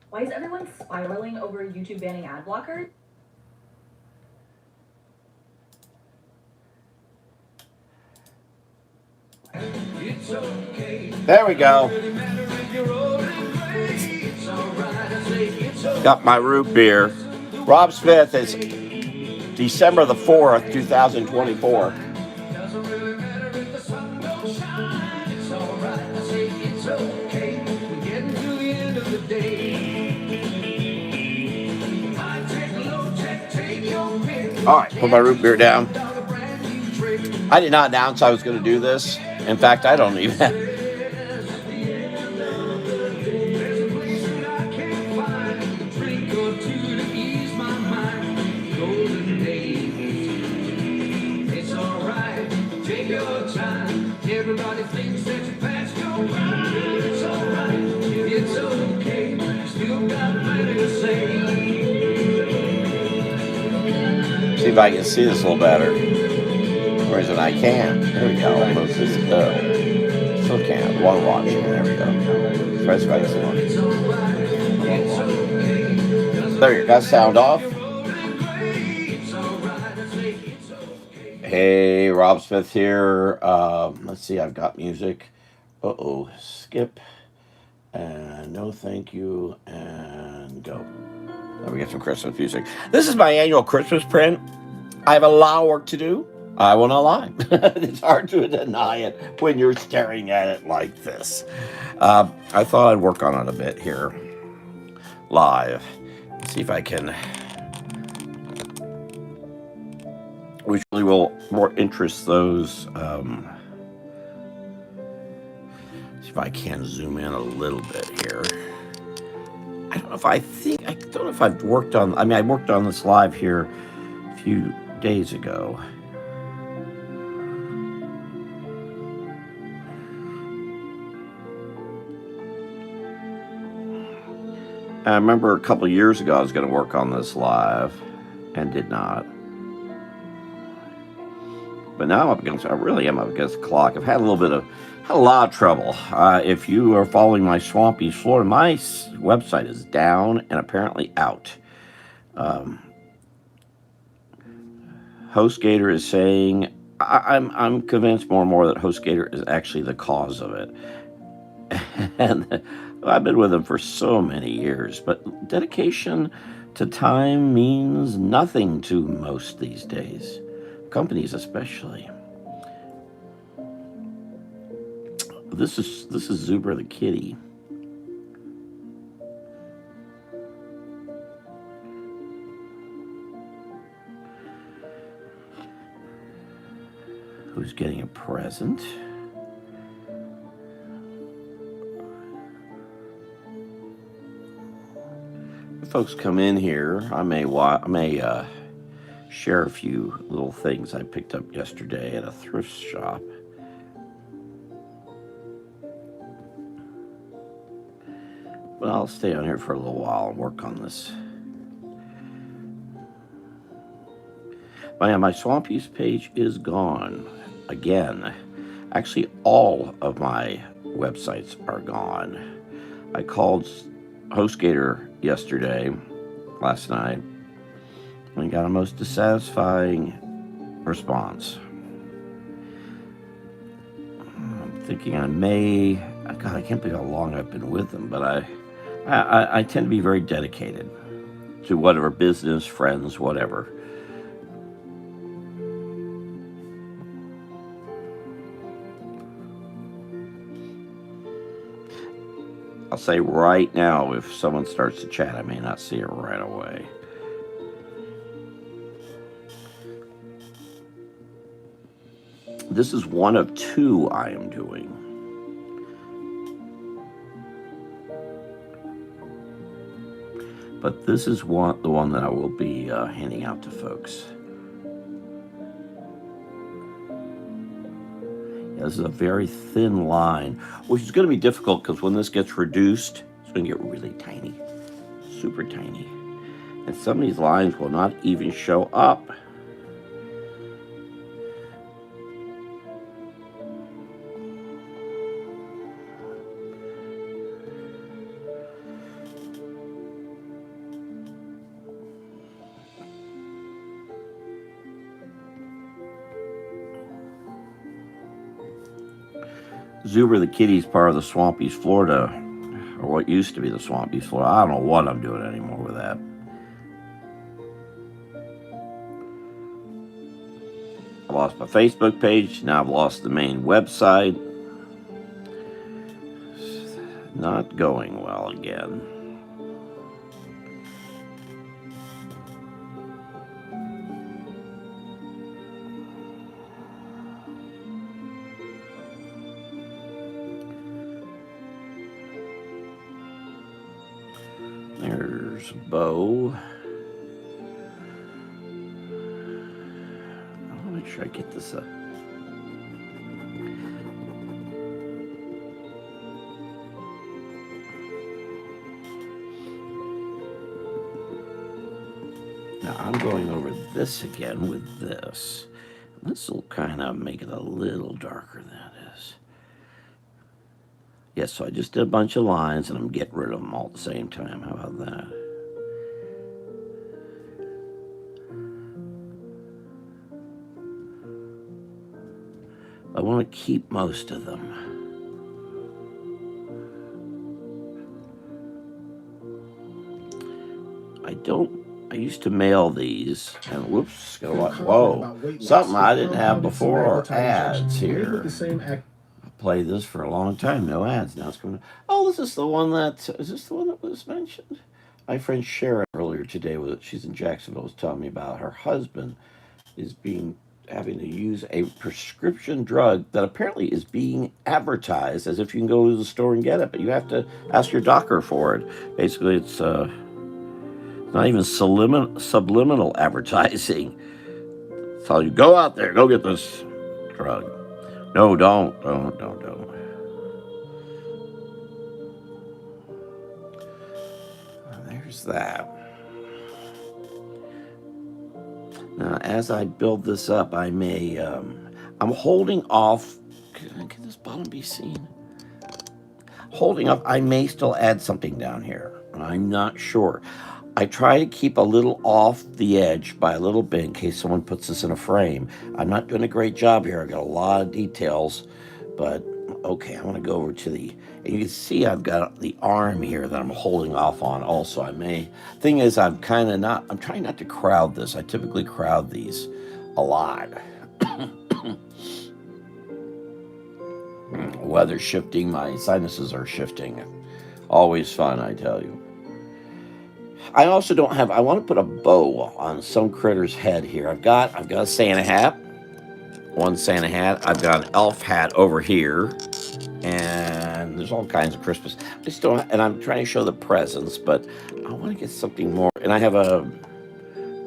Why is everyone spiraling over YouTube banning ad blockers? There we go. Got my root beer. Rob Smith is December the 4th, 2024. All right, put my root beer down. I did not announce I was going to do this. In fact, I don't even have. Everybody thinks that you passed your mind. It's alright, it's okay. You still got plenty to say. See if I can see this a little better. Or is it I can? There we go. Most is still can't. One watching. There we go. Press right one. There you go. Got sound off. Hey, Rob Smith here. Let's see, I've got music. Skip. And no thank you. And go. Let me get some Christmas music. This is my annual Christmas print. I have a lot of work to do. I will not lie. It's hard to deny it when you're staring at it like this. I thought I'd work on it a bit here. Live. See if I can. Which really will more interest those. See if I can zoom in a little bit here. I don't know if I've worked on. I worked on this live here a few days ago. I remember a couple of years ago I was going to work on this live and did not. But now I really am up against the clock. I've had a lot of trouble. If you are following my Swampy Florida, my website is down and apparently out. HostGator is saying, I'm convinced more and more that HostGator is actually the cause of it. And I've been with them for so many years, but dedication to time means nothing to most these days, companies especially. This is Zuber the kitty. Who's getting a present? If folks come in here, I may share a few little things I picked up yesterday at a thrift shop. But I'll stay on here for a little while and work on this. But yeah, my Swampies page is gone again. Actually, all of my websites are gone. I called HostGator last night, and got a most dissatisfying response. I'm thinking I can't believe how long I've been with them, but I tend to be very dedicated to whatever business, friends, whatever. I'll say right now, if someone starts to chat, I may not see it right away. This is one of two I am doing. But this is the one that I will be handing out to folks. This is a very thin line, which is going to be difficult because when this gets reduced, it's going to get really tiny, super tiny. And some of these lines will not even show up. Zuber the Kitty's part of the Swampies, Florida, or what used to be the Swampies, Florida. I don't know what I'm doing anymore with that. I lost my Facebook page. Now I've lost the main website. Not going well again. There's Bo. I want to make sure I get this up. Now I'm going over this again with this. This will kind of make it a little darker than it is. Yes, so I just did a bunch of lines and I'm getting rid of them all at the same time. How about that? I want to keep most of them. I used to mail these, and whoops, whoa, something I didn't have before, ads here. Play this for a long time, no ads. Now it's coming. Oh, is this the one that was mentioned? My friend Sharon earlier today, she's in Jacksonville, was telling me about her husband is having to use a prescription drug that apparently is being advertised as if you can go to the store and get it, but you have to ask your doctor for it. Basically, it's not even subliminal advertising. Tell you, go out there, go get this drug. No, don't. There's that. Now, as I build this up, I may, I'm holding off. Can this bottom be seen? Holding up, I may still add something down here. I'm not sure. I try to keep a little off the edge by a little bit in case someone puts this in a frame. I'm not doing a great job here. I've got a lot of details, but okay, I want to go over to and you can see I've got the arm here that I'm holding off on also. Thing is, I'm trying not to crowd this. I typically crowd these a lot. Weather shifting, my sinuses are shifting. Always fun, I tell you. I also I want to put a bow on some critter's head here. I've got a Santa hat, one Santa hat. I've got an elf hat over here, and there's all kinds of Christmas. And I'm trying to show the presents, but I want to get something more. And I have a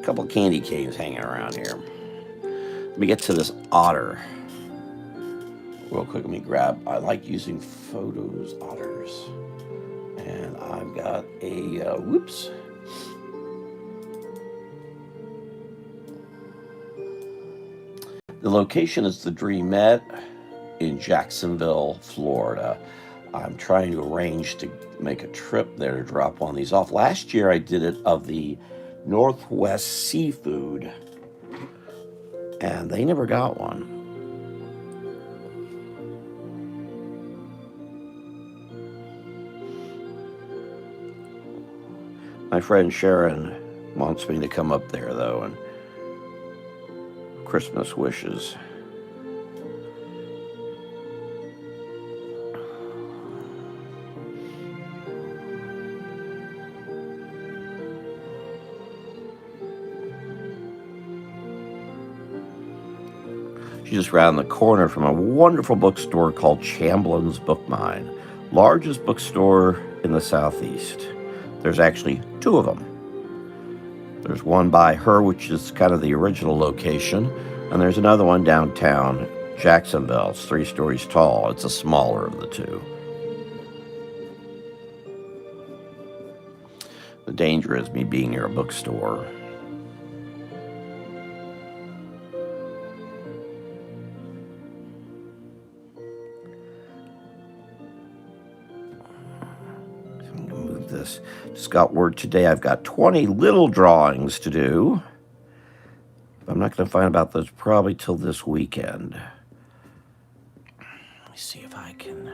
couple of candy canes hanging around here. Let me get to this otter real quick. I like using photos, otters. And I've got a, whoops. The location is the Dreamette in Jacksonville, Florida. I'm trying to arrange to make a trip there to drop one of these off. Last year I did it of the Northwest Seafood, and they never got one. My friend Sharon wants me to come up there, though, and Christmas wishes. She's just around the corner from a wonderful bookstore called Chamblin's Book Mine, largest bookstore in the Southeast. There's actually two of them. There's one by her, which is kind of the original location, and there's another one downtown Jacksonville. It's 3 stories tall. It's a smaller of the two. The danger is me being near a bookstore. This. Just got word today I've got 20 little drawings to do. I'm not going to find about those probably till this weekend. Let me see if I can.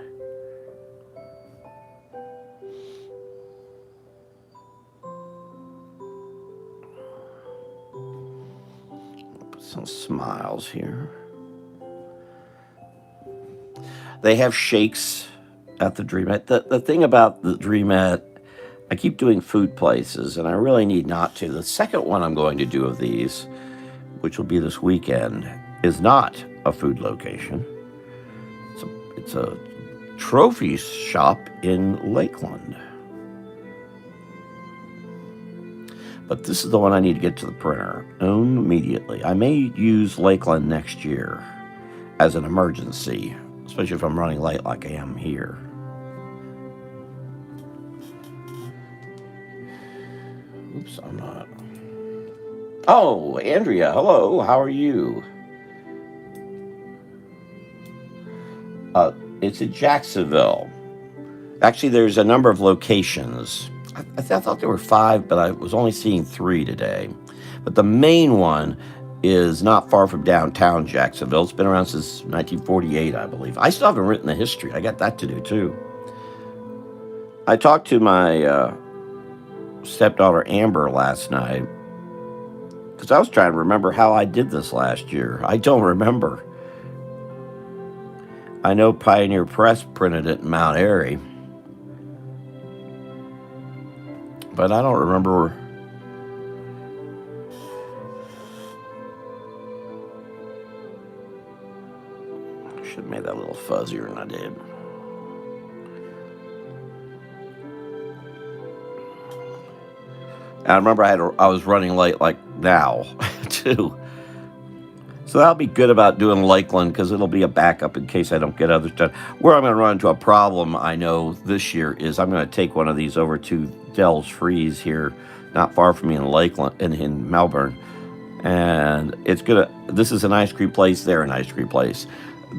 Put some smiles here. They have shakes at the Dreamette. The thing about the Dreamette, I keep doing food places, and I really need not to. The second one I'm going to do of these, which will be this weekend, is not a food location. It's a trophy shop in Lakeland. But this is the one I need to get to the printer immediately. I may use Lakeland next year as an emergency, especially if I'm running late like I am here. Oops, I'm not. Oh, Andrea, hello. How are you? It's in Jacksonville. Actually, there's a number of locations. I thought there were 5, but I was only seeing 3 today. But the main one is not far from downtown Jacksonville. It's been around since 1948, I believe. I still haven't written the history. I got that to do, too. I talked to my stepdaughter Amber last night because I was trying to remember how I did this last year. I don't remember. I know Pioneer Press printed it in Mount Airy, but I don't remember. I should have made that a little fuzzier than I did. And I remember I was running late like now, too. So that'll be good about doing Lakeland because it'll be a backup in case I don't get others done. Where I'm going to run into a problem, I know, this year is I'm going to take one of these over to Dell's Freeze here, not far from me in Lakeland, in Melbourne. And this is an ice cream place, they're an ice cream place.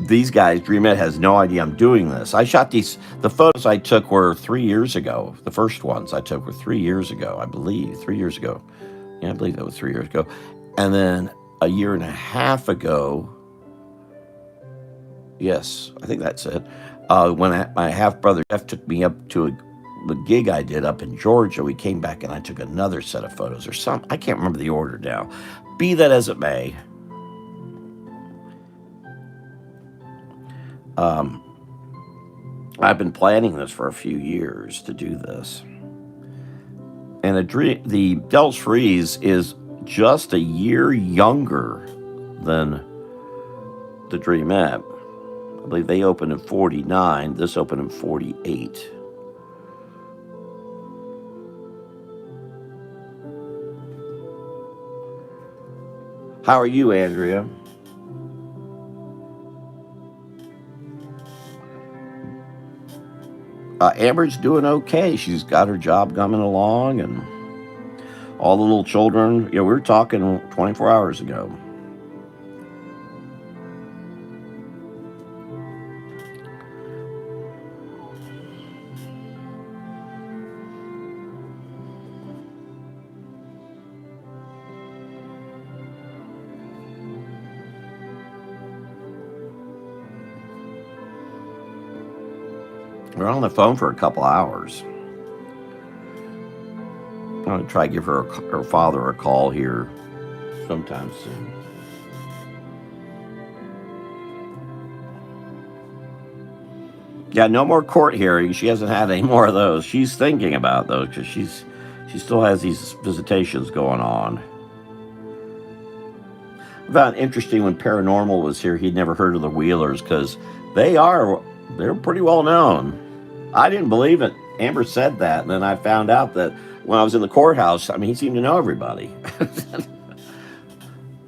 These guys, Dreamette has no idea I'm doing this. I shot the photos I took were 3 years ago. The first ones I took were 3 years ago, I believe, 3 years ago. Yeah, I believe that was 3 years ago. And then a year and a half ago, yes, I think that's it, when my half-brother Jeff took me up to the gig I did up in Georgia, we came back and I took another set of photos or something. I can't remember the order now. Be that as it may, I've been planning this for a few years to do this. And the Dell's Freeze is just a year younger than the Dreamette. I believe they opened in 49. This opened in 48. How are you, Andrea? Amber's doing okay. She's got her job coming along, and all the little children. We were talking 24 hours ago. We're on the phone for a couple hours. I'm going to try to give her father a call here sometime soon. Yeah, no more court hearings. She hasn't had any more of those. She's thinking about those because she still has these visitations going on. I found it interesting when Paranormal was here, he'd never heard of the Wheelers because they're pretty well known. I didn't believe it. Amber said that, and then I found out that when I was in the courthouse, he seemed to know everybody.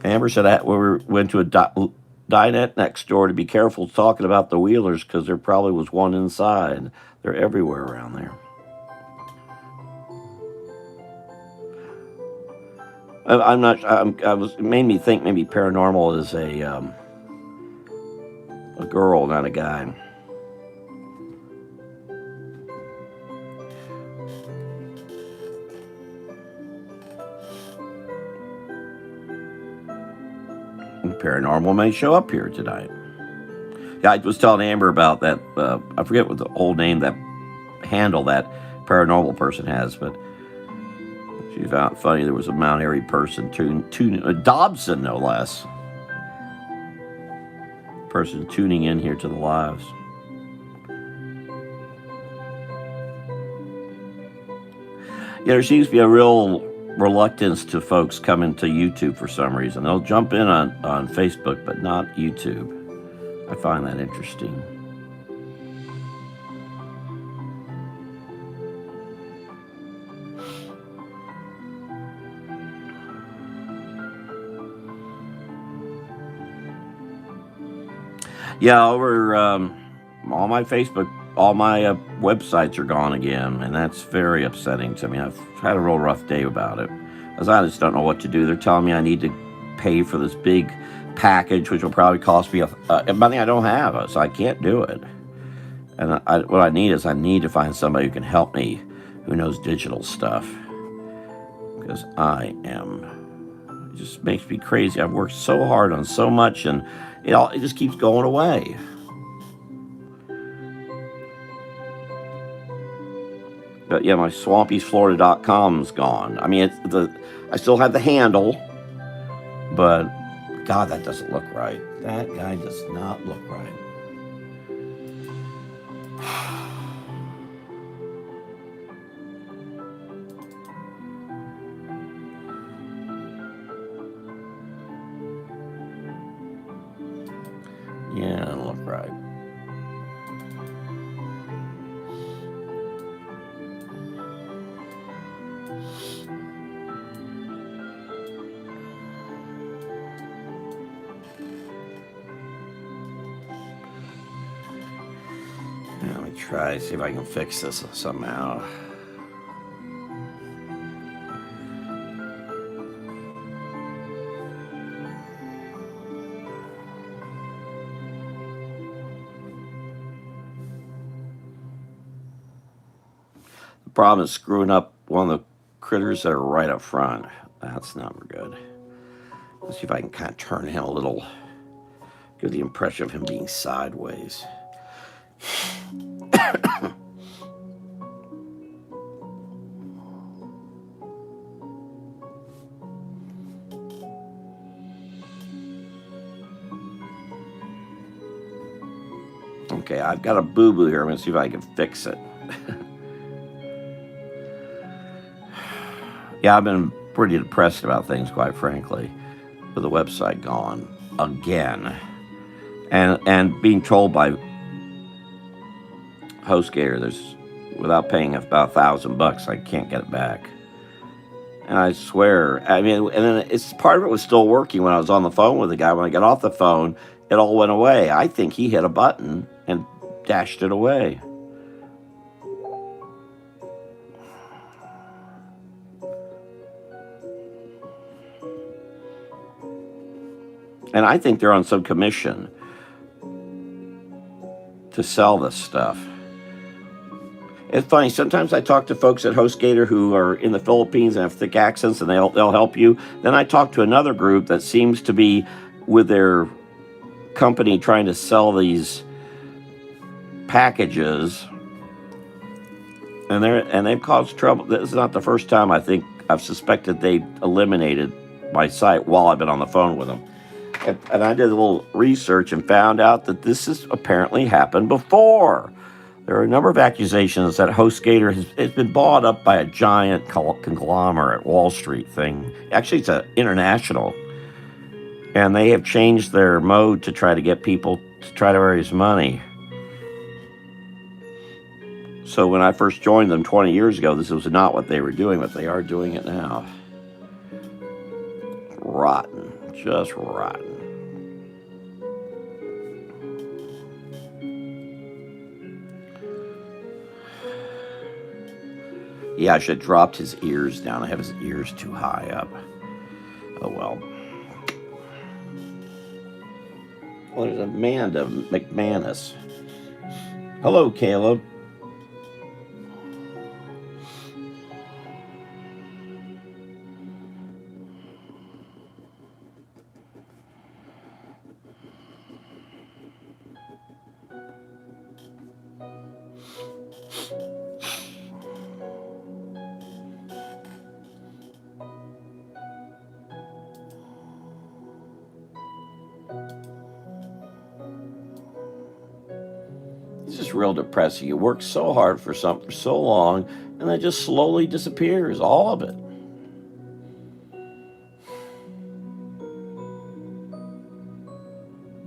Amber said we went to a dinette next door to be careful talking about the Wheelers because there probably was one inside. They're everywhere around there. I'm not. It made me think maybe Paranormal is a girl, not a guy. Paranormal may show up here tonight. Yeah, I was telling Amber about that. I forget what the whole name that handle that paranormal person has, but she found it funny. There was a Mount Airy person, Dobson, no less, person tuning in here to the lives. Yeah, there seems to be a real reluctance to folks coming to YouTube for some reason. They'll jump in on Facebook, but not YouTube. I find that interesting. Yeah, over all my Facebook, all my websites are gone again, and that's very upsetting to me. I've had a real rough day about it, as I just don't know what to do. They're telling me I need to pay for this big package, which will probably cost me money I don't have, so I can't do it. And what I need to find somebody who can help me, who knows digital stuff, because it just makes me crazy. I've worked so hard on so much, and it just keeps going away. But yeah, my swampysflorida.com's gone. I mean, I still have the handle, but God, that doesn't look right. That guy does not look right. Yeah, it doesn't look right. Let me try, see if I can fix this somehow. The problem is screwing up one of the critters that are right up front. That's never good. Let's see if I can kind of turn him a little, give the impression of him being sideways. Okay, I've got a boo-boo here. I'm going to see if I can fix it. Yeah, I've been pretty depressed about things, quite frankly, with the website gone again. And being told by HostGator, without paying about $1,000, I can't get it back. And I swear, I mean, and then it's part of it was still working when I was on the phone with the guy. When I got off the phone, it all went away. I think he hit a button and dashed it away. And I think they're on some commission to sell this stuff. It's funny. Sometimes I talk to folks at HostGator who are in the Philippines and have thick accents, and they'll help you. Then I talk to another group that seems to be with their company trying to sell these packages, and they've caused trouble. This is not the first time I think I've suspected they eliminated my site while I've been on the phone with them. And I did a little research and found out that this has apparently happened before. There are a number of accusations that HostGator has been bought up by a giant conglomerate Wall Street thing. Actually, it's international. And they have changed their mode to try to get people to try to raise money. So when I first joined them 20 years ago, this was not what they were doing, but they are doing it now. Rotten. Just rotten. Yeah, I should have dropped his ears down. I have his ears too high up. Oh, well. Well, there's Amanda McManus. Hello, Caleb. It's just real depressing. You work so hard for something for so long, and it just slowly disappears, all of it.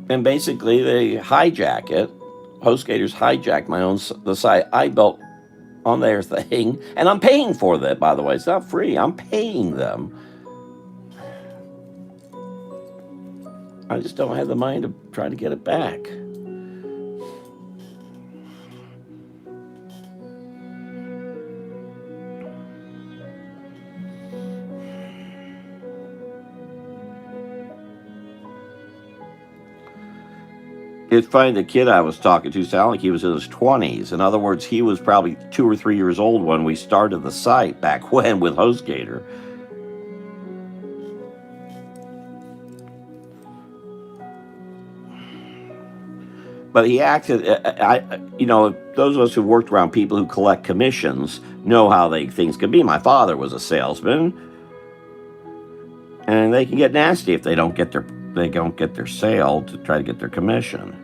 And basically, they hijack it. HostGator's hijacked the site I built on their thing, and I'm paying for that, by the way. It's not free. I'm paying them. I just don't have the money to try to get it back. It's funny, the kid I was talking to sounded like he was in his 20s. In other words, he was probably 2 or 3 years old when we started the site back when with HostGator. But he acted, those of us who worked around people who collect commissions know how things can be. My father was a salesman, and they can get nasty if they don't get their sale to try to get their commission.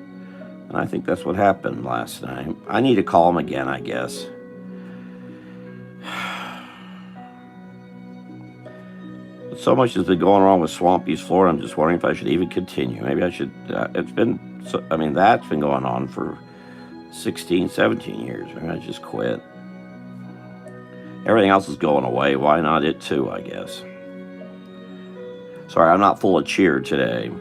And I think that's what happened last night. I need to call him again, I guess. But so much has been going wrong with Swampy's Florida. I'm just wondering if I should even continue. Maybe I should. That's been going on for 16, 17 years. Maybe I just quit. Everything else is going away. Why not it too, I guess? Sorry, I'm not full of cheer today.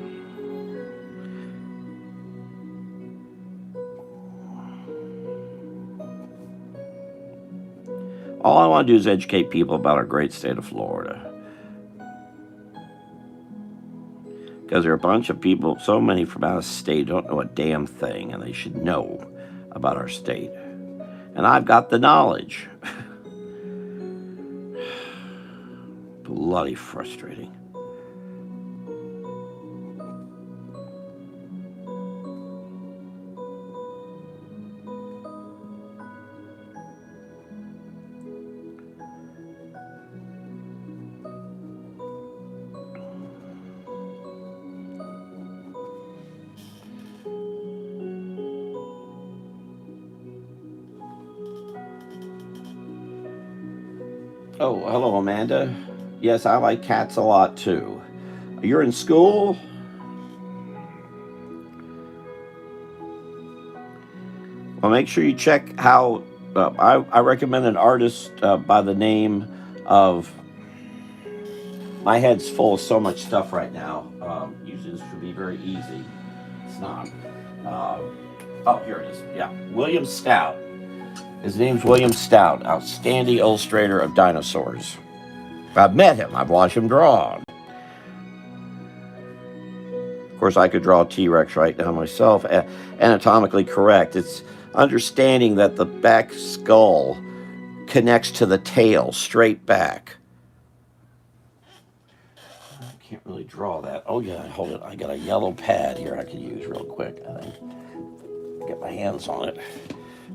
All I want to do is educate people about our great state of Florida. Because there are a bunch of people, so many from out of state, don't know a damn thing, and they should know about our state. And I've got the knowledge. Bloody frustrating. Oh, hello, Amanda. Yes, I like cats a lot, too. You're in school? Well, make sure you check how... I recommend an artist by the name of... My head's full of so much stuff right now. Usually this should be very easy. It's not. Oh, here it is. Yeah, William Stout. His name's William Stout, outstanding illustrator of dinosaurs. I've met him. I've watched him draw. Of course, I could draw a T-Rex right now myself, anatomically correct. It's understanding that the back skull connects to the tail, straight back. I can't really draw that. Oh, yeah, hold it. I got a yellow pad here I can use real quick, I think. Get my hands on it.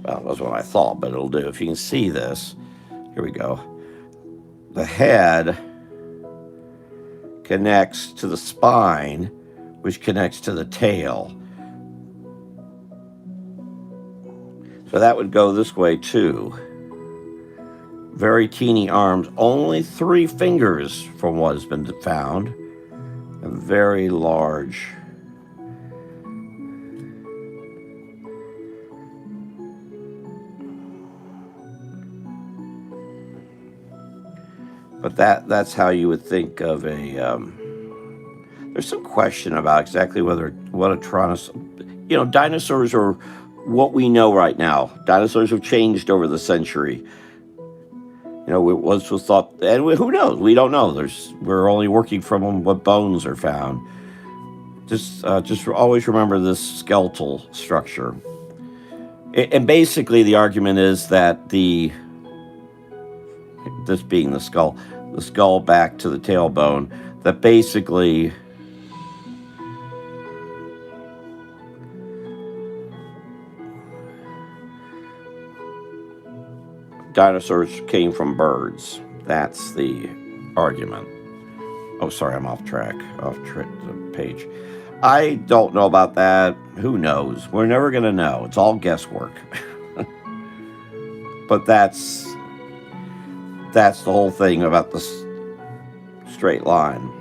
Well, that was what I thought, but it'll do. If you can see this, here we go. The head connects to the spine, which connects to the tail. So that would go this way, too. Very teeny arms, only 3 fingers from what has been found, and very large. But that's how you would think of a... there's some question about exactly what a tyrannosaurus... dinosaurs are what we know right now. Dinosaurs have changed over the century. It was thought... And who knows? We don't know. We're only working from what bones are found. Just always remember this skeletal structure. And basically the argument is that this being the skull back to the tailbone, that basically dinosaurs came from birds. That's the argument. Oh, sorry, I'm off track, the page. I don't know about that. Who knows? We're never going to know. It's all guesswork. But that's the whole thing about the straight line.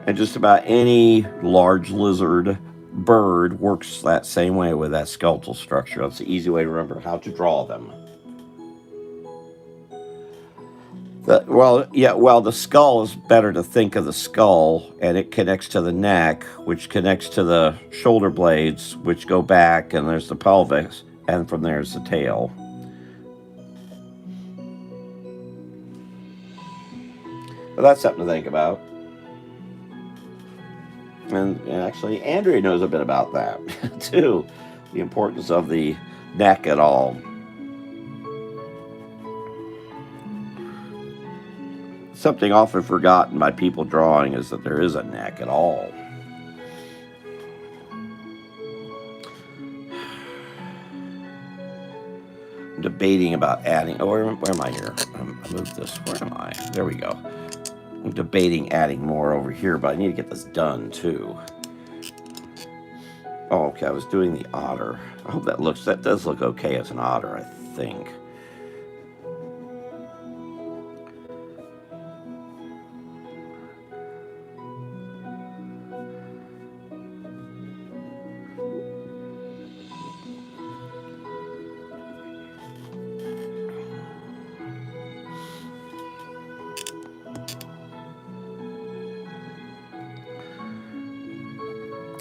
And just about any large lizard bird works that same way with that skeletal structure. That's the easy way to remember how to draw them. The skull is better to think of the skull, and it connects to the neck, which connects to the shoulder blades, which go back, and there's the pelvis, and from there's the tail. But that's something to think about. And actually, Andrea knows a bit about that, too. The importance of the neck at all. Something often forgotten by people drawing is that there is a neck at all. I'm debating about adding... Oh, where am I here? I moved this. Where am I? There we go. I'm debating adding more over here, but I need to get this done, too. Oh, okay, I was doing the otter. I hope that does look okay as an otter, I think.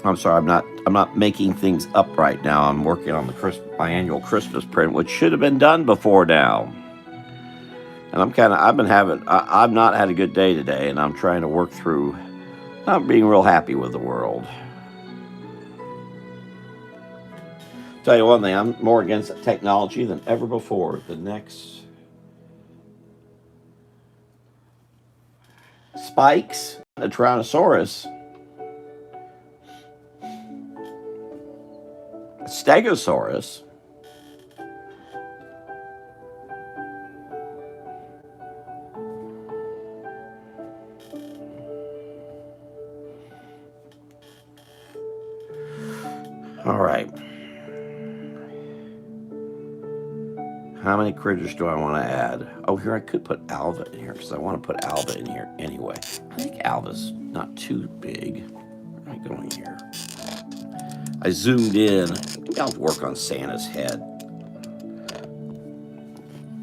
I'm sorry, I'm not making things up right now. I'm working on my annual Christmas print, which should have been done before now. And I've not had a good day today, and I'm trying to work through not being real happy with the world. Tell you one thing, I'm more against technology than ever before. The next spikes, a Tyrannosaurus, Stegosaurus. All right. How many critters do I want to add? Oh, here I could put Alva in here because I want to put Alva in here anyway. I think Alva's not too big. Where am I going here? I zoomed in. Maybe I'll work on Santa's head.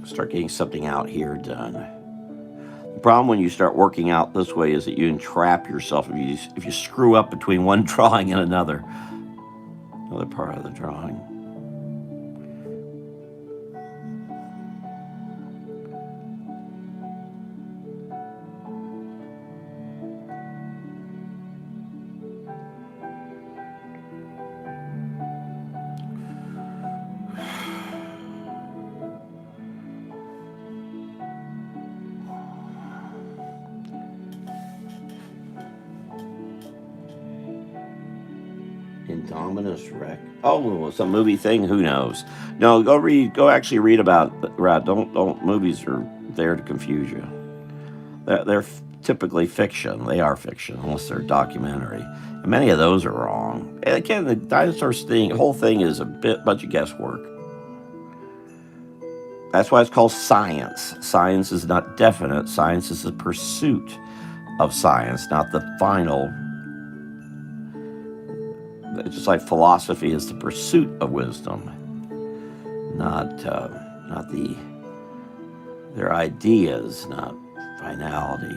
Start getting something out here done. The problem when you start working out this way is that you entrap yourself if you screw up between one drawing and another part of the drawing. Indominus Rex. Oh, it's a movie thing. Who knows? No, go actually read about it. Don't. Movies are there to confuse you. They're typically fiction. They are fiction, unless they're documentary. And many of those are wrong. And again, the dinosaurs whole thing is a bunch of guesswork. That's why it's called science. Science is not definite. Science is the pursuit of science, not the final. It's just like philosophy is the pursuit of wisdom, not their ideas, not finality.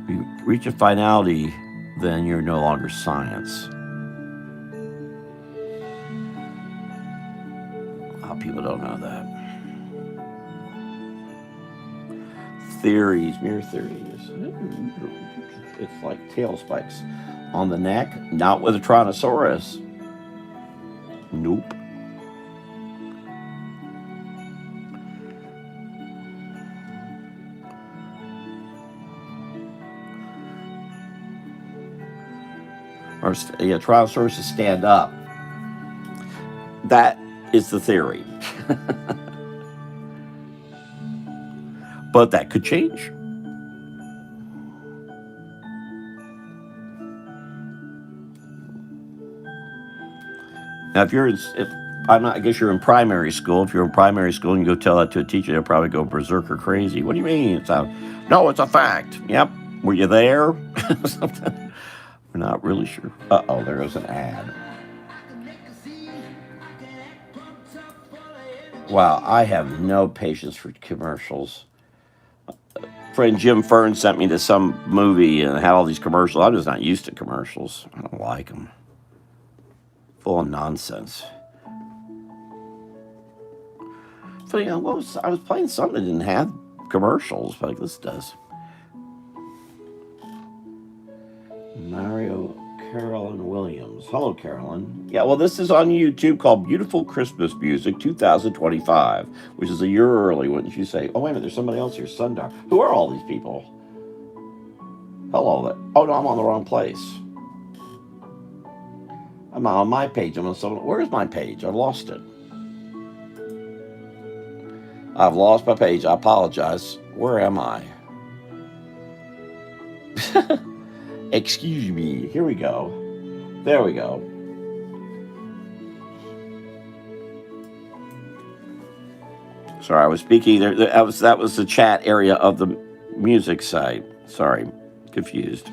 If you reach a finality, then you're no longer science. A lot of people don't know that. Mere theories. It's like tail spikes. On the neck, not with a Tyrannosaurus. Nope. Or Tyrannosaurus to stand up. That is the theory. But that could change. Now, if I'm not, I guess you're in primary school. If you're in primary school and you go tell that to a teacher, they'll probably go berserker crazy. What do you mean? No, it's a fact. Yep. Were you there? Something. We're not really sure. Uh-oh, there goes an ad. Wow, I have no patience for commercials. Friend Jim Fern sent me to some movie and had all these commercials. I'm just not used to commercials. I don't like them. Full of nonsense. So, I was playing something that didn't have commercials, but this does. Mario Carolyn Williams. Hello, Carolyn. Yeah, well, this is on YouTube called Beautiful Christmas Music 2025, which is a year early, wouldn't you say? Oh, wait a minute, there's somebody else here, Sundar. Who are all these people? Hello there. Oh, no, I'm on the wrong place. I'm not on my page. Where's my page? I've lost it. I've lost my page. I apologize. Where am I? Excuse me. Here we go. There we go. Sorry, I was speaking there. That was the chat area of the music site. Sorry, confused.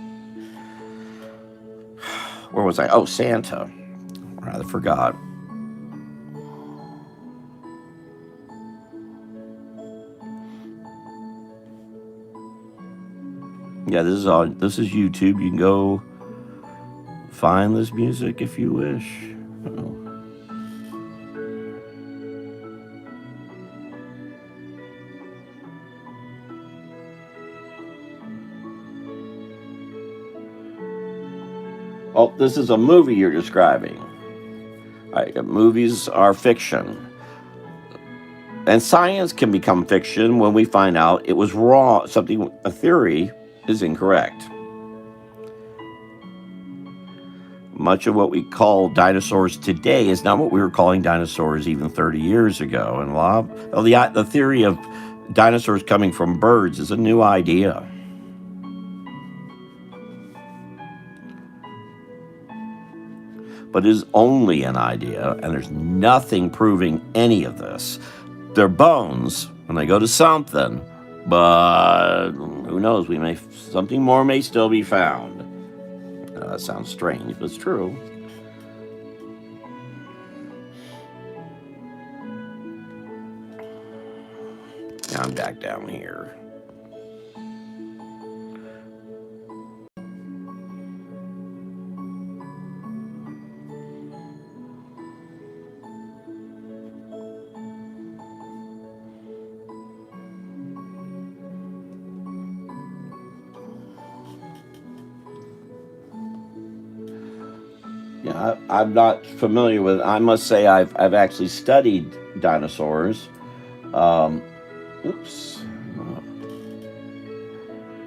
Where was I? Oh, Santa. I forgot. Yeah, this is YouTube. You can go find this music if you wish. Uh-oh. Oh, this is a movie you're describing. Movies are fiction. And science can become fiction when we find out it was wrong. A theory is incorrect. Much of what we call dinosaurs today is not what we were calling dinosaurs even 30 years ago. And a lot of the theory of dinosaurs coming from birds is a new idea. But it is only an idea, and there's nothing proving any of this. They're bones, and they go to something, but who knows? Something more may still be found. That sounds strange, but it's true. Now I'm back down here. Yeah, I'm not familiar with. I must say I've actually studied dinosaurs. Oops.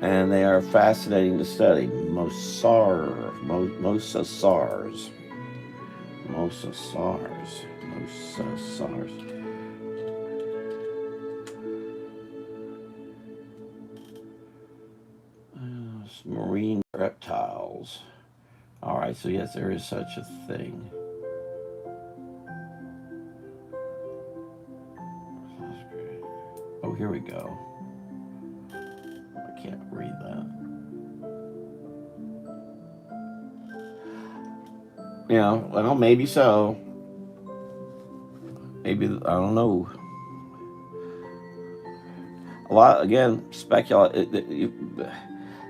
And they are fascinating to study. Mosasaurs. Marine reptiles. All right, so yes, there is such a thing. Oh, here we go. I can't read that. Yeah, well, maybe so. Maybe, I don't know. A lot, again, speculate.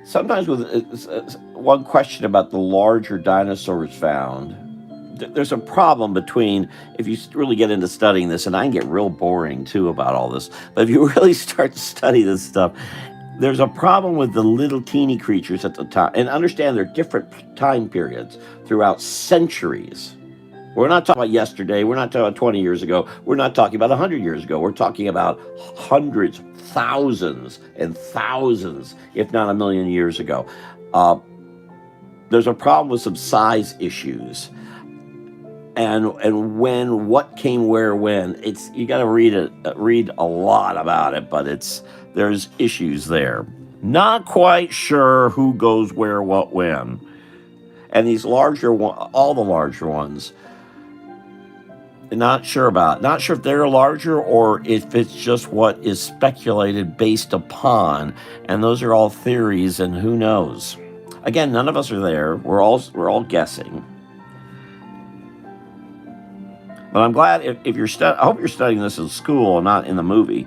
Sometimes with one question about the larger dinosaurs found, there's a problem between, if you really get into studying this, and I can get real boring too about all this, but if you really start to study this stuff, there's a problem with the little teeny creatures at the time. And understand there are different time periods throughout centuries. We're not talking about yesterday. We're not talking about 20 years ago. We're not talking about 100 years ago. We're talking about hundreds, thousands, and thousands, if not a million years ago. There's a problem with some size issues. And when, what came where, when. You got to read a lot about it, but there's issues there. Not quite sure who goes where, what, when. And these all the larger ones, Not sure about. Not sure if they're larger or if it's just what is speculated based upon. And those are all theories, and who knows? Again, none of us are there. We're all guessing. But I'm glad if you're I hope you're studying this in school and not in the movie.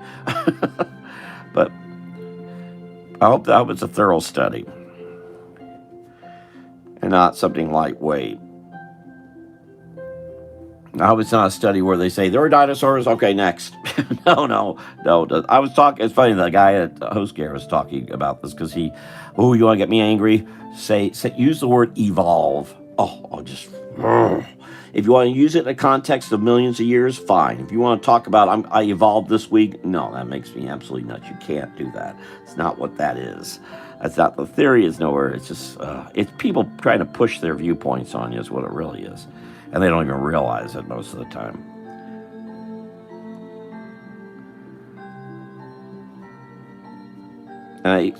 But I hope it's a thorough study and not something lightweight. I hope it's not a study where they say there are dinosaurs. Okay, next. No. I was talking. It's funny. The guy at HostGator was talking about this because you want to get me angry? Say, use the word evolve. Oh, I'll just. If you want to use it in the context of millions of years, fine. If you want to talk about I evolved this week, no, that makes me absolutely nuts. You can't do that. It's not what that is. That's not the theory. Is nowhere. It's just it's people trying to push their viewpoints on you. Is what it really is. And they don't even realize it most of the time.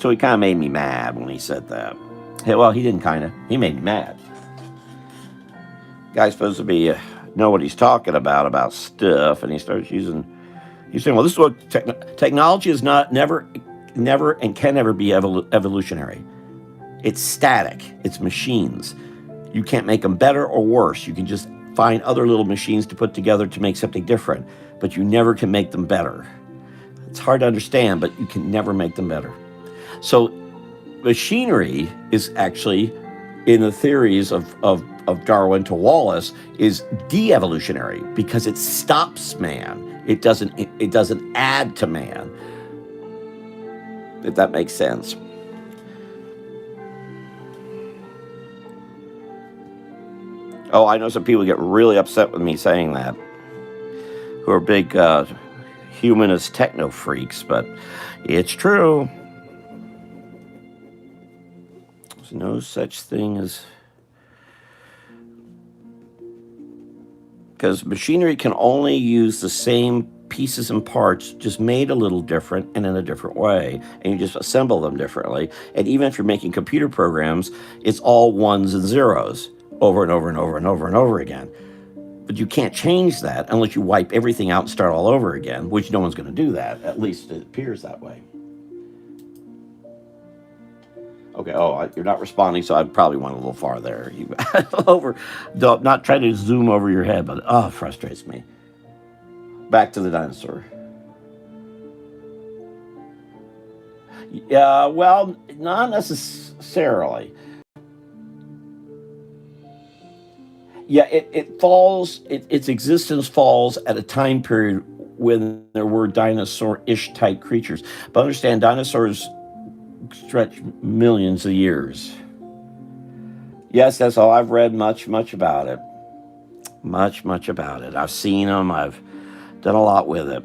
So he kind of made me mad when he said that. Hey, well, he didn't kind of. He made me mad. Guy's supposed to be know what he's talking about stuff, and he starts using. He's saying, "Well, this is what technology is never, and can never be evolutionary. It's static. It's machines. You can't make them better or worse. You can just find other little machines to put together to make something different, but you never can make them better. It's hard to understand, but you can never make them better. So machinery is actually, in the theories of Darwin to Wallace, is de-evolutionary because it stops man. It doesn't add to man, if that makes sense. Oh, I know some people get really upset with me saying that, who are big humanist techno freaks, but it's true. There's no such thing as... Because machinery can only use the same pieces and parts, just made a little different and in a different way, and you just assemble them differently. And even if you're making computer programs, it's all ones and zeros over and over and over and over and over again. But you can't change that unless you wipe everything out and start all over again, which no one's going to do that. At least it appears that way. Okay, you're not responding, so I probably went a little far there. Not trying to zoom over your head, but it frustrates me. Back to the dinosaur. Yeah, well, not necessarily. Yeah, it falls, its existence falls at a time period when there were dinosaur-ish type creatures. But understand, dinosaurs stretch millions of years. Yes, that's all. I've read much about it. Much about it. I've seen them. I've done a lot with it.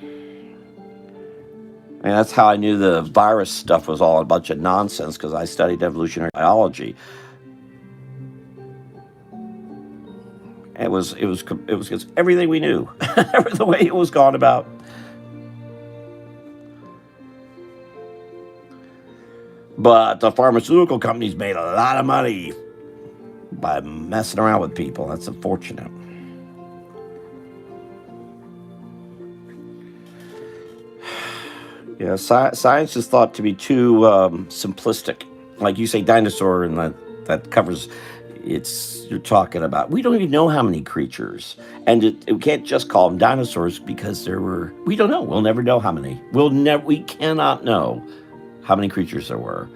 And that's how I knew the virus stuff was all a bunch of nonsense, because I studied evolutionary biology. It was just everything we knew, the way it was gone about. But the pharmaceutical companies made a lot of money by messing around with people. That's unfortunate. Yeah, science is thought to be too simplistic. Like you say, dinosaur, and that covers. You're talking about. We don't even know how many creatures, and we can't just call them dinosaurs because we don't know. We'll never know how many. We cannot know how many creatures there were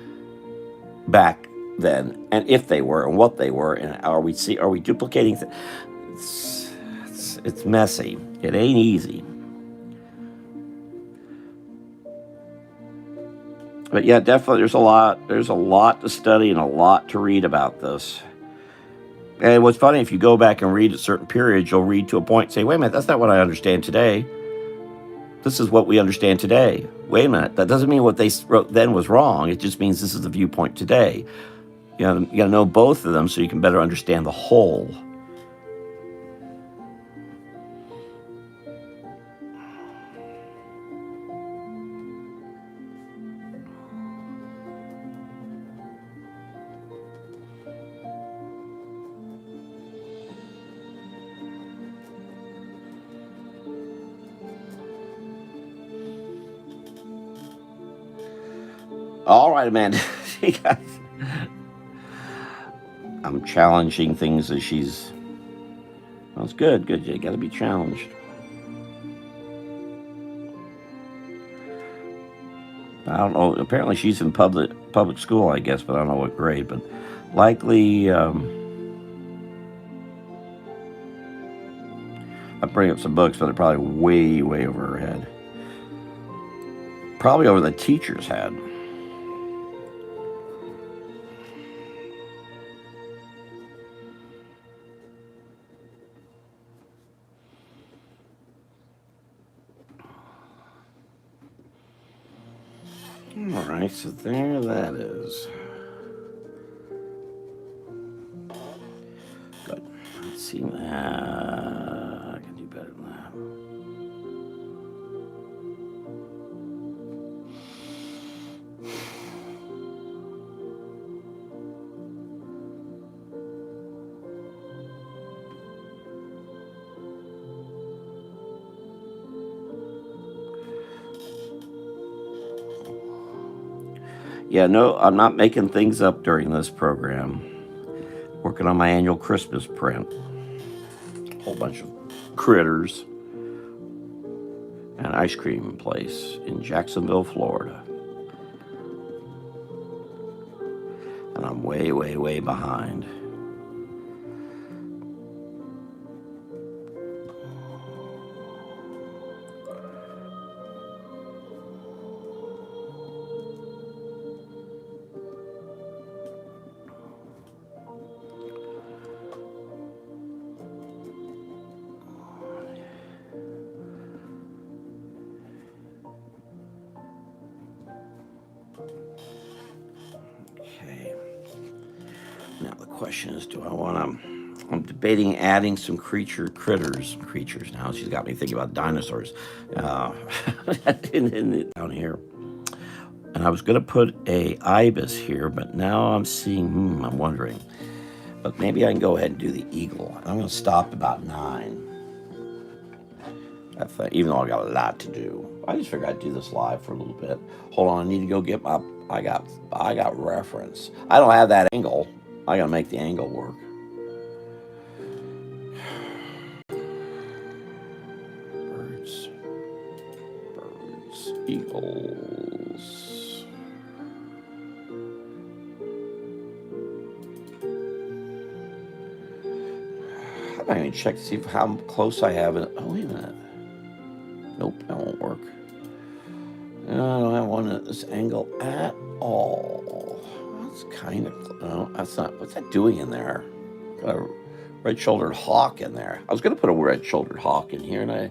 back then, and if they were, and what they were, and are we duplicating things? It's messy. It ain't easy. But yeah, definitely there's a lot to study and a lot to read about this. And what's funny, if you go back and read at certain periods, you'll read to a point and say, wait a minute, that's not what I understand today. This is what we understand today. Wait a minute, that doesn't mean what they wrote then was wrong. It just means this is the viewpoint today. You got to know both of them so you can better understand the whole. All right, Amanda. I'm challenging things as she's. Well, it's good. Good. You got to be challenged. I don't know. Apparently, she's in public school, I guess, but I don't know what grade. But likely, I bring up some books, but they're probably way, way over her head. Probably over the teacher's head. All right, so there that is. Good. Let's see. I can do better than that. Yeah, no, I'm not making things up during this program. Working on my annual Christmas print. A whole bunch of critters. An ice cream place in Jacksonville, Florida. And I'm way, way, way behind. Okay. Now the question is, do I want to... I'm debating adding some critters now. She's got me thinking about dinosaurs down here. And I was going to put a ibis here, but now I'm seeing, I'm wondering. But maybe I can go ahead and do the eagle. I'm going to stop about 9. Even though I got a lot to do. I just figured I'd do this live for a little bit. Hold on, I need to go get my, I got reference. I don't have that angle. I got to make the angle work. Birds, eagles. I'm not even check to see how close I have it. Oh, wait a minute. Nope, that won't work. No, I don't have one at this angle at all. That's kind of, no, that's not, what's that doing in there? Got a red-shouldered hawk in there. I was going to put a red-shouldered hawk in here, and I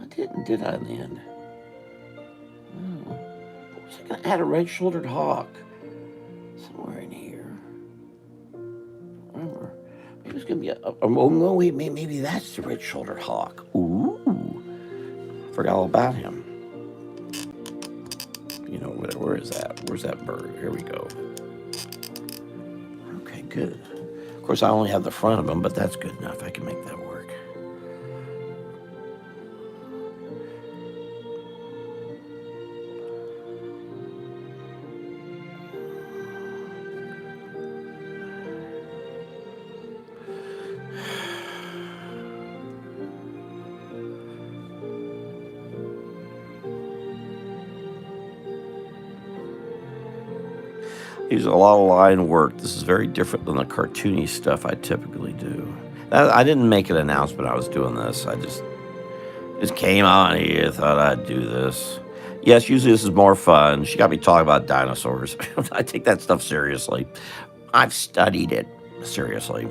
didn't, did I, in the end? Oh. Was I going to add a red-shouldered hawk? Somewhere in here. Remember. Maybe it's going to be oh, wait, maybe that's the red-shouldered hawk. Ooh. Forgot all about him. You know, where is that? Where's that bird? Here we go. Okay, good. Of course, I only have the front of them, but that's good enough. I can make that work. Use a lot of line work. This is very different than the cartoony stuff I typically do. I didn't make an announcement I was doing this. I just came on here, thought I'd do this. Yes, usually this is more fun. She got me talking about dinosaurs. I take that stuff seriously. I've studied it seriously.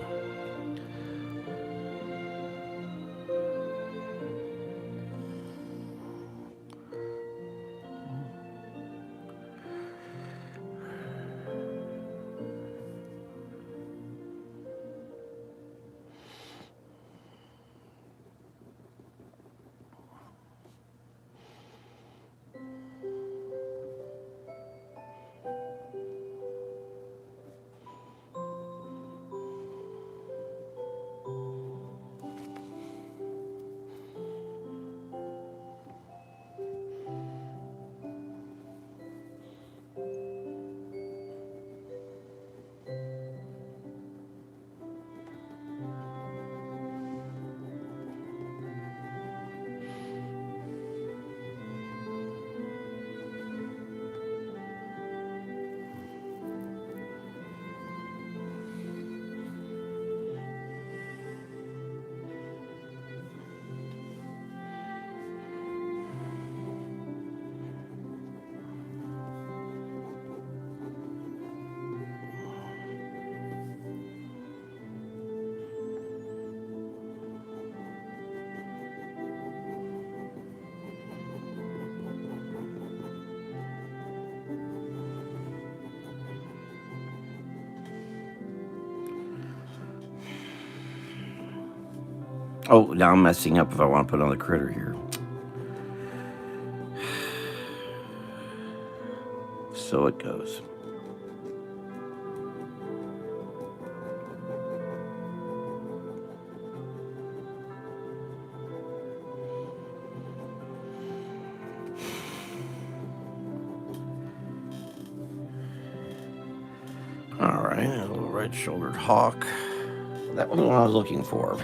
Oh, now I'm messing up if I want to put another critter here. So it goes. All right, a little red-shouldered hawk. That wasn't what I was looking for.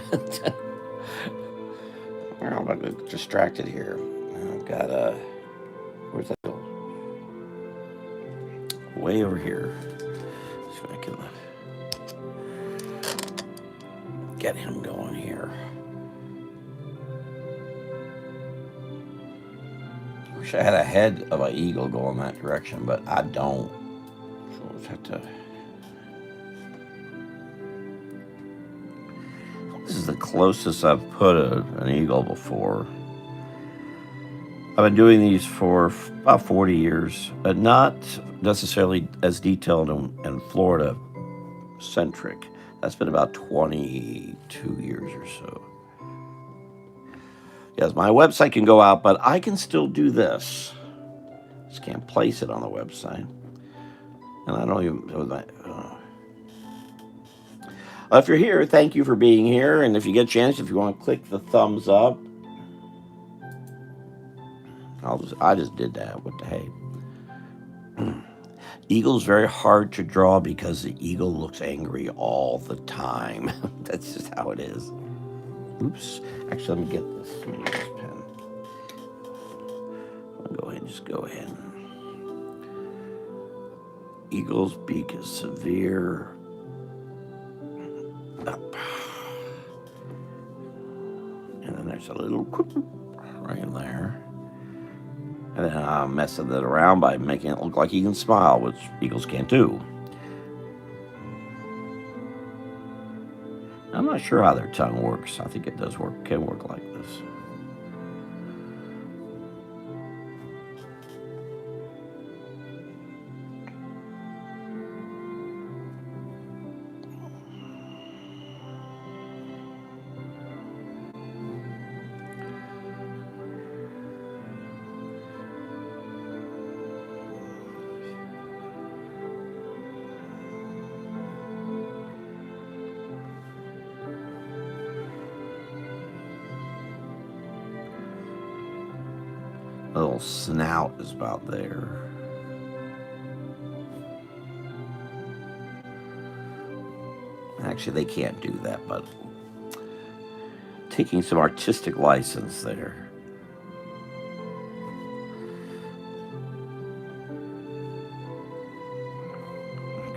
I'm going to get distracted here. I've got a... Where's that go? Way over here. So I can get him going here. Wish I had a head of an eagle going that direction, but I don't. So we'll just have to... This is the closest I've put an eagle before. I've been doing these for about 40 years, but not necessarily as detailed and Florida centric. That's been about 22 years or so. Yes, my website can go out, but I can still do this. Just can't place it on the website. And I don't even know that. If you're here, thank you for being here. And if you get a chance, if you want to click the thumbs up, I just did that. What the hey? Eagle's very hard to draw because the eagle looks angry all the time. That's just how it is. Oops. Actually, let me get this. Let me get this pen. I'll go ahead and just go ahead. Eagle's beak is severe. Up. And then there's a little right in there. And then I'm messing it around by making it look like he can smile, which eagles can't do. I'm not sure how their tongue works. I think it does work, can work like this. Little snout is about there. Actually, they can't do that, but taking some artistic license there.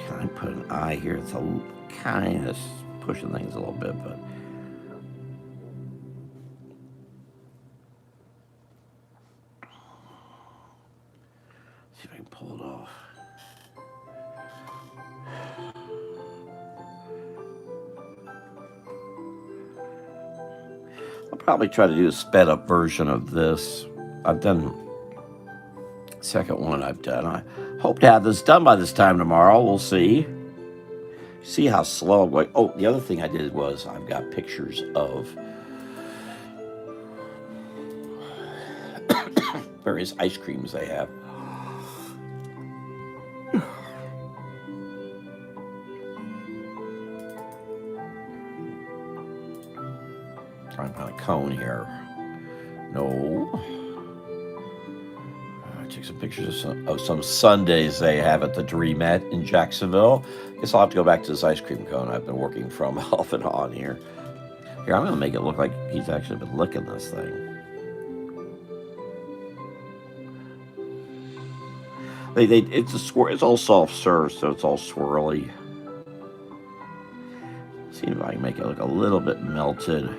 Can I put an eye here? It's a kind of pushing things a little bit, but see if I can pull it off. I'll probably try to do a sped up version of this. I've done the second one I've done. I hope to have this done by this time tomorrow. We'll see. See how slow I'm going. Oh, the other thing I did was I've got pictures of various ice creams they have. Trying to find a cone here. No. I took some pictures of some sundaes they have at the Dreamette in Jacksonville. Guess I'll have to go back to this ice cream cone I've been working from off and on here. Here, I'm going to make it look like he's actually been licking this thing. It's all soft serve, so it's all swirly. See if I can make it look a little bit melted.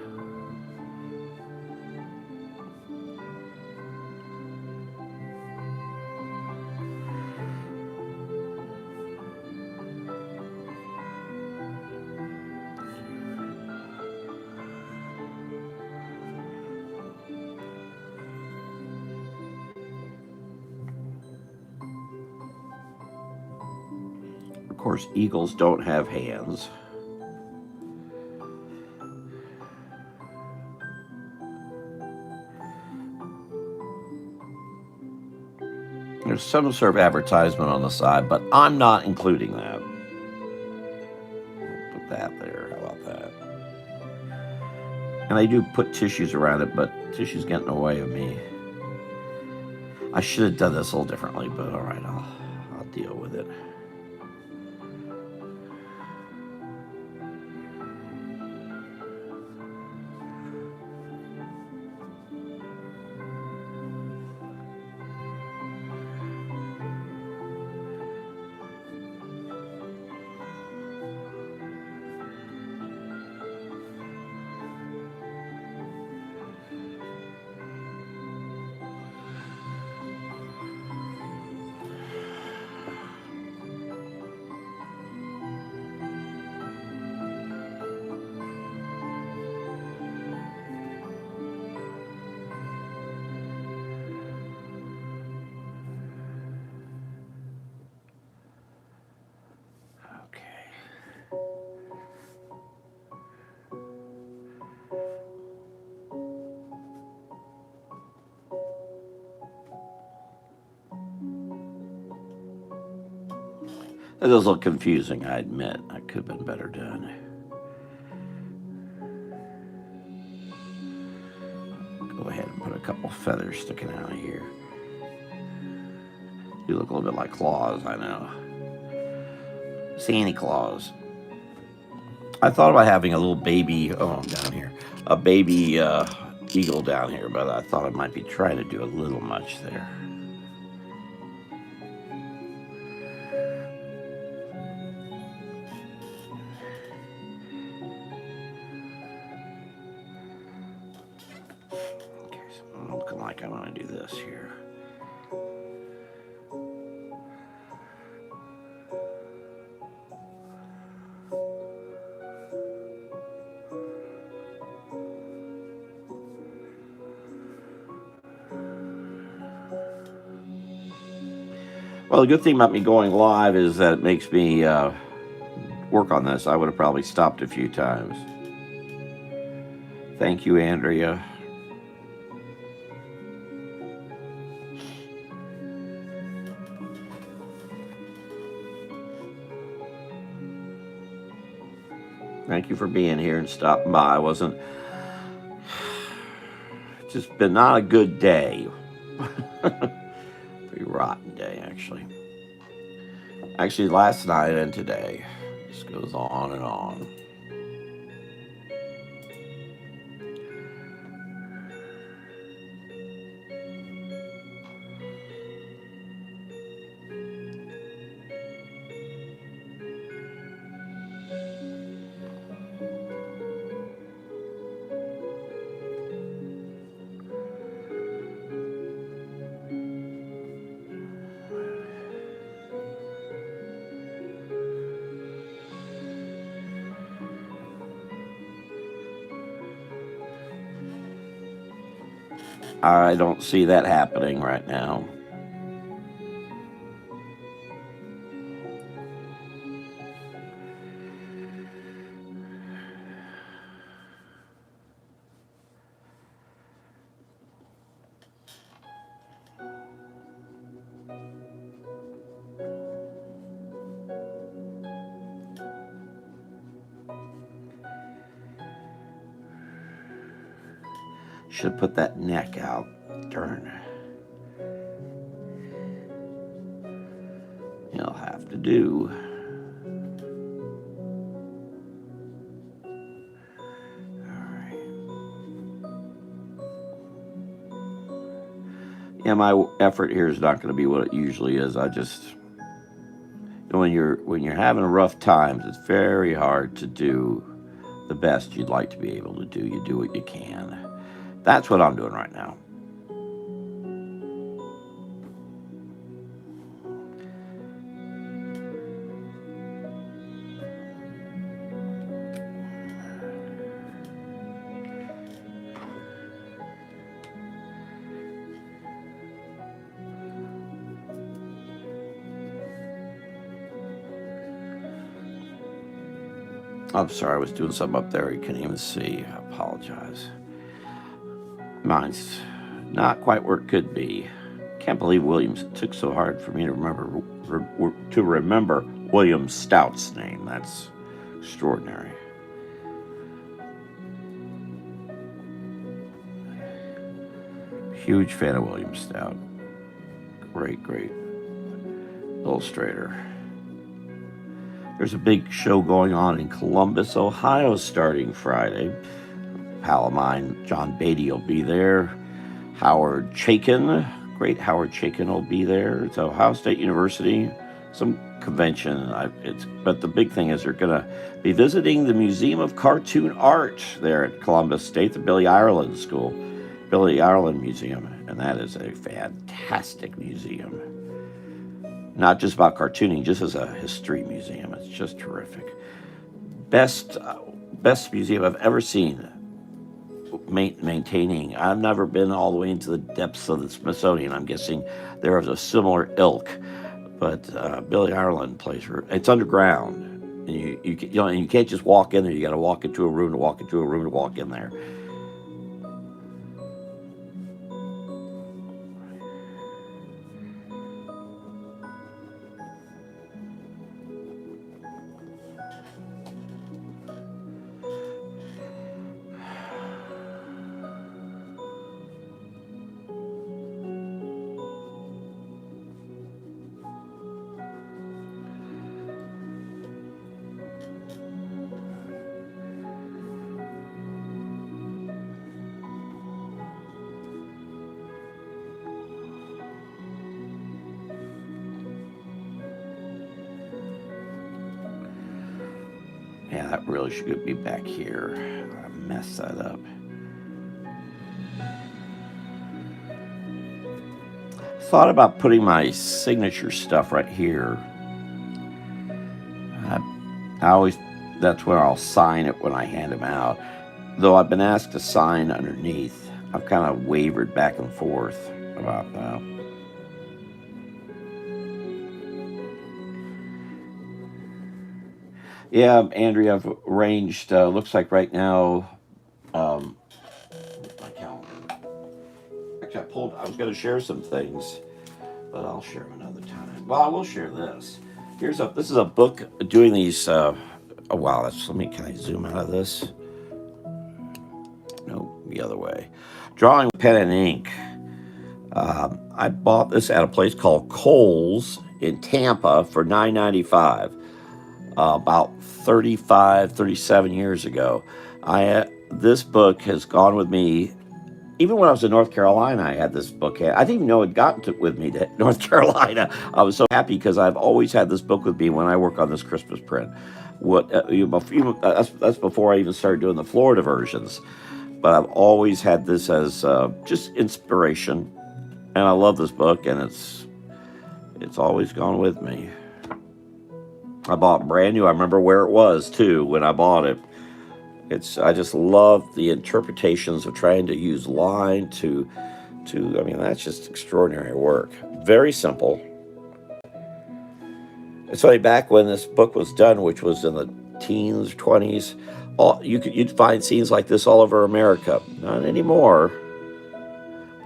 Of course, eagles don't have hands. There's some sort of advertisement on the side, but I'm not including that. Put that there. How about that? And I do put tissues around it, but tissues get in the way of me. I should have done this a little differently, but all right, I'll deal with it. It does look confusing, I admit. I could have been better done. Go ahead and put a couple feathers sticking out of here. You look a little bit like claws, I know. Santa Claus. I thought about having a little baby, down here, a baby eagle down here, but I thought I might be trying to do a little much there. Okay, so I'm looking like I want to do this here. Well, the good thing about me going live is that it makes me work on this. I would have probably stopped a few times. Thank you, Andrea. Thank you for being here and stopping by. Just been not a good day. Pretty rotten day, actually. Actually, last night and today. Just goes on and on. I don't see that happening right now. Should put that neck out. Darn. You'll have to do. Alright. Yeah, my effort here is not going to be what it usually is. I just, when you're having rough times, it's very hard to do the best you'd like to be able to do. You do what you can. That's what I'm doing right now. I'm sorry, I was doing something up there you couldn't even see. I apologize. Mine's not quite where it could be. Can't believe Williams. It took so hard for me to remember William Stout's name. That's extraordinary. Huge fan of William Stout. Great illustrator. There's a big show going on in Columbus, Ohio, starting Friday. Pal of mine, John Beatty, will be there. Howard Chaykin, great Howard Chaykin, will be there. It's Ohio State University, some convention. But the big thing is they're going to be visiting the Museum of Cartoon Art there at Columbus State, the Billy Ireland Museum, and that is a fantastic museum. Not just about cartooning, just as a history museum. It's just terrific. Best museum I've ever seen maintaining. I've never been all the way into the depths of the Smithsonian. I'm guessing there is a similar ilk, but Billy Ireland place, it's underground, and you can't just walk in there. You got to walk into a room to walk into a room to walk in there. Yeah, that really should be back here. I messed that up. Thought about putting my signature stuff right here. That's where I'll sign it when I hand them out. Though I've been asked to sign underneath, I've kind of wavered back and forth about that. Yeah, Andrea, I've arranged, looks like right now, my calendar. Actually, I was going to share some things, but I'll share them another time. Well, I will share this. This is a book doing these, oh wow, can I zoom out of this? No, the other way. Drawing with pen and ink. I bought this at a place called Kohl's in Tampa for $9.95. About 37 years ago. This book has gone with me. Even when I was in North Carolina, I had this book. I didn't even know it got with me to North Carolina. I was so happy because I've always had this book with me when I work on this Christmas print. That's before I even started doing the Florida versions. But I've always had this as just inspiration. And I love this book, and it's always gone with me. I bought brand new. I remember where it was too when I bought it. I just love the interpretations of trying to use line to that's just extraordinary work. Very simple. It's funny, back when this book was done, which was in the teens, 20s, you'd find scenes like this all over America. Not anymore.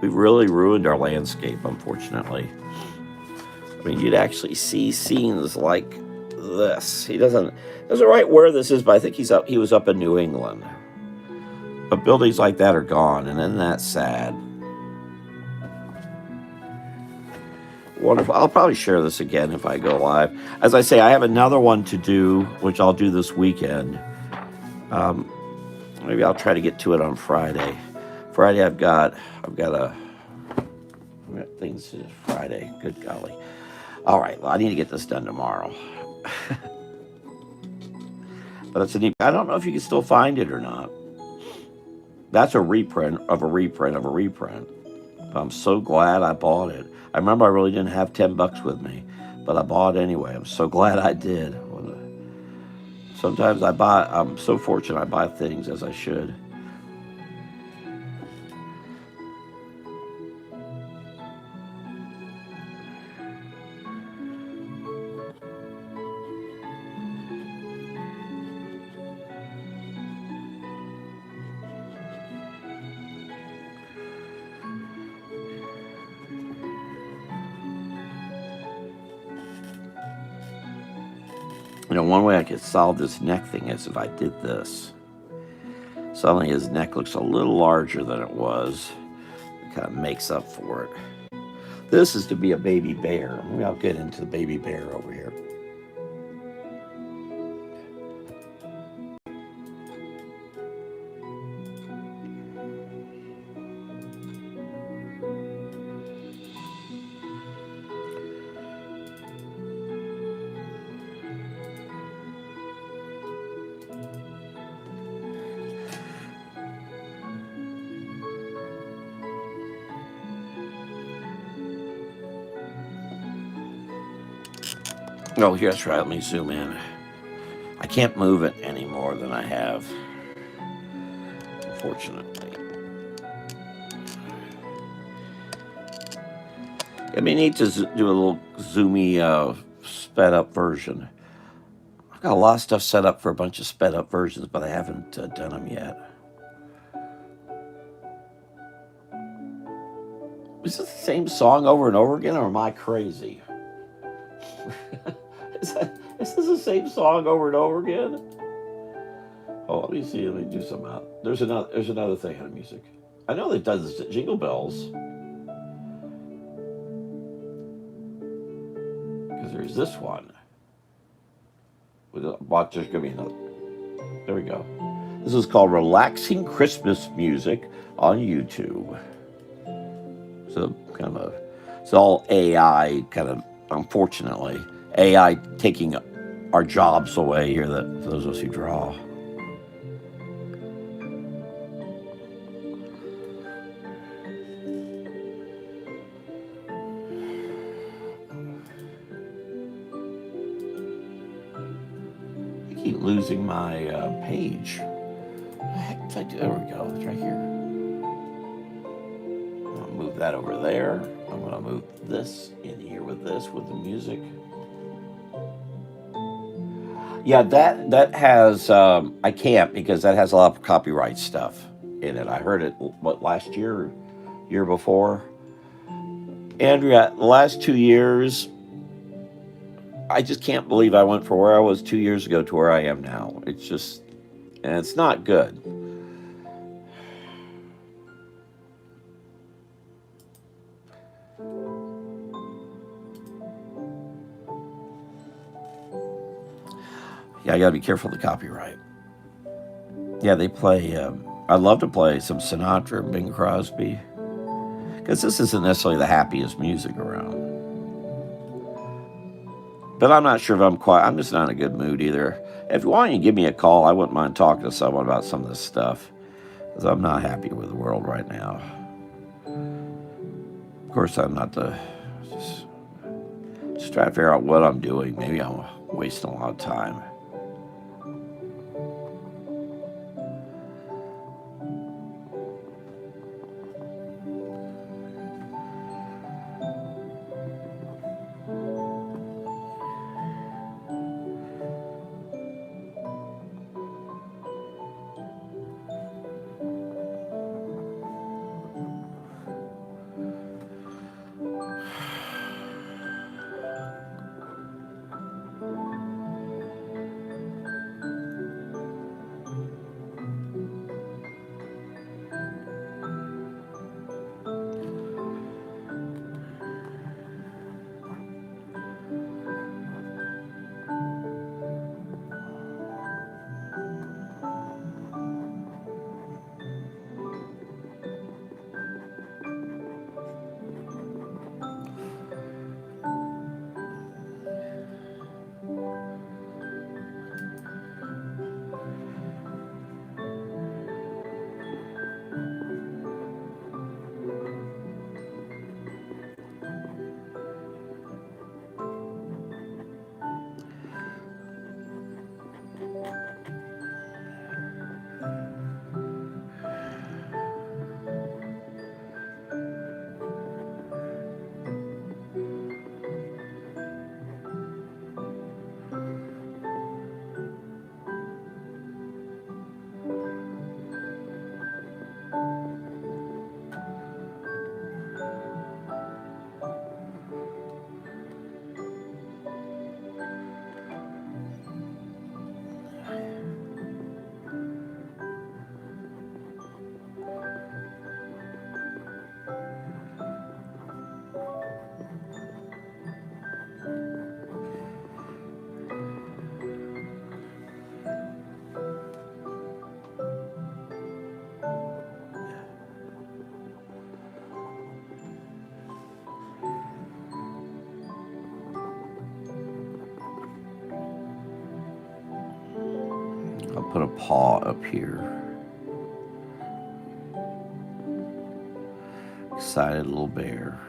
We've really ruined our landscape, unfortunately. You'd actually see scenes like this. He doesn't write where this is, but I think he was up in New England. But buildings like that are gone, and isn't that sad? Wonderful. I'll probably share this again if I go live. As I say, I have another one to do, which I'll do this weekend. Maybe I'll try to get to it on Friday. Friday, I've got things Friday. Good golly. All right, well, I need to get this done tomorrow. But it's I don't know if you can still find it or not. That's a reprint of a reprint of a reprint. I'm so glad I bought it. I remember I really didn't have $10 with me, but I bought it anyway. I'm so glad I did. Sometimes I'm so fortunate I buy things as I should. You know, one way I could solve this neck thing is if I did this. Suddenly his neck looks a little larger than it was. It kind of makes up for it. This is to be a baby bear. Maybe I'll get into the baby bear over here. Oh, here, that's right. Let me zoom in. I can't move it any more than I have, unfortunately. It'd be neat to do a little zoomy, sped up version. I've got a lot of stuff set up for a bunch of sped up versions, but I haven't done them yet. Is this the same song over and over again, or am I crazy? Is this the same song over and over again? Oh, let me see. Let me do some out. There's another thing on music. I know that does Jingle Bells. Because there's this one. Watch, there's going to be another. There we go. This is called Relaxing Christmas Music on YouTube. So kind of it's all AI, kind of, unfortunately. AI taking our jobs away here, that for those of us who draw. I keep losing my page. What the heck did I do? There we go. It's right here. I'm going to move that over there. I'm going to move this in here with the music. Yeah, that has, I can't, because that has a lot of copyright stuff in it. I heard it, what, last year, year before? Andrea, the last 2 years, I just can't believe I went from where I was 2 years ago to where I am now. It's just, and it's not good. Yeah, I gotta be careful of the copyright. Yeah, they play, I'd love to play some Sinatra and Bing Crosby, because this isn't necessarily the happiest music around. But I'm not sure if I'm just not in a good mood either. If you want to give me a call, I wouldn't mind talking to someone about some of this stuff, because I'm not happy with the world right now. Of course, I'm not just trying to figure out what I'm doing. Maybe I'm wasting a lot of time. put a paw up here. Excited little bear.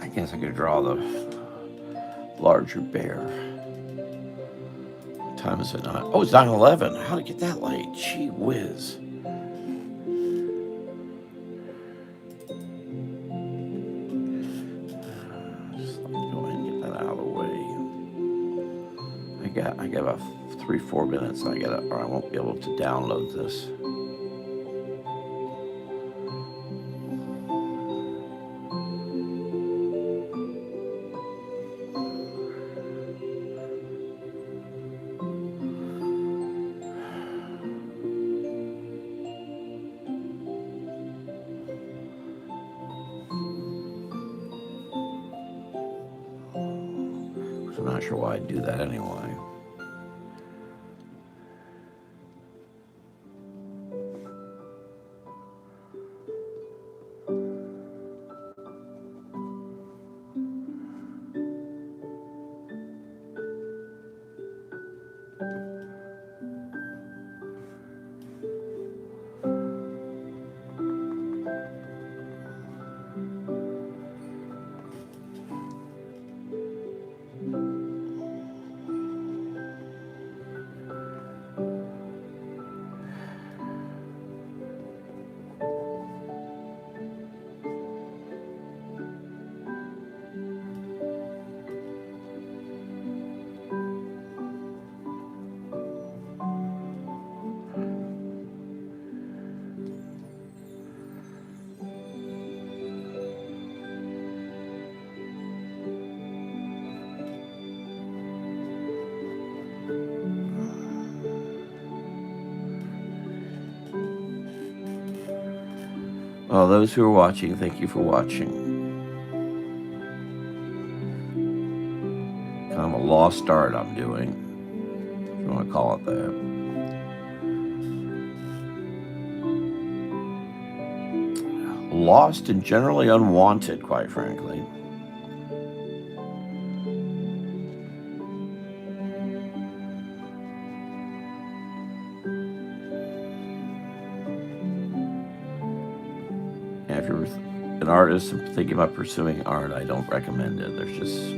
I guess I could draw the larger bear. What time is it now? Oh, it's 9:11. How did it get that late? Gee whiz. Just let me go ahead and get that out of the way. I got about 3-4 minutes. Or I won't be able to download this. I'm not sure why I'd do that anyway. Well, those who are watching, thank you for watching. Kind of a lost art I'm doing. call it that. Lost and generally unwanted, quite frankly. And if you're an artist and thinking about pursuing art, I don't recommend it. There's just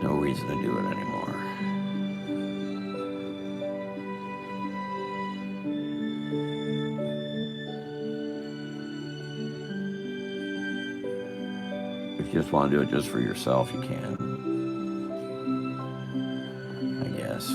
no reason to do it anymore. If you just want to do it just for yourself, you can, I guess.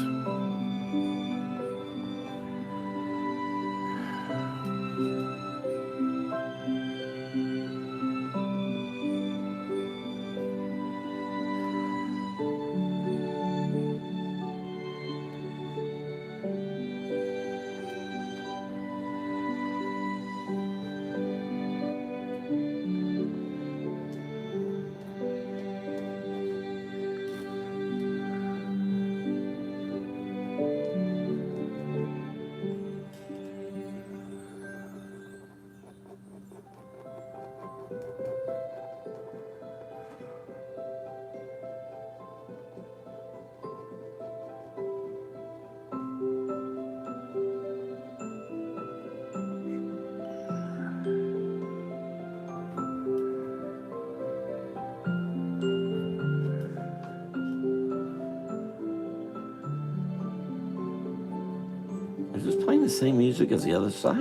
Is this playing the same music as the other side?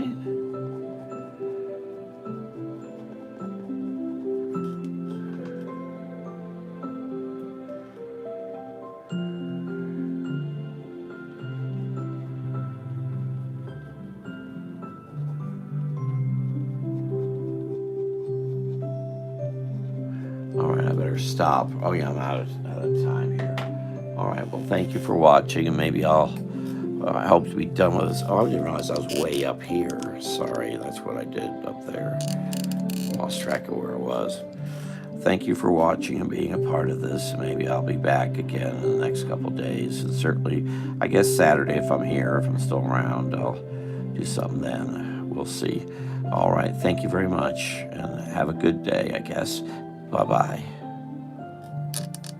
All right, I better stop. Oh yeah, I'm out of time here. All right, well, thank you for watching, and maybe I hope to be done with this. Oh, I didn't realize I was way up here. Sorry, that's what I did up there. Lost track of where I was. Thank you for watching and being a part of this. Maybe I'll be back again in the next couple days. And certainly, I guess Saturday, if I'm here, if I'm still around, I'll do something then. We'll see. All right, thank you very much, and have a good day, I guess. Bye-bye.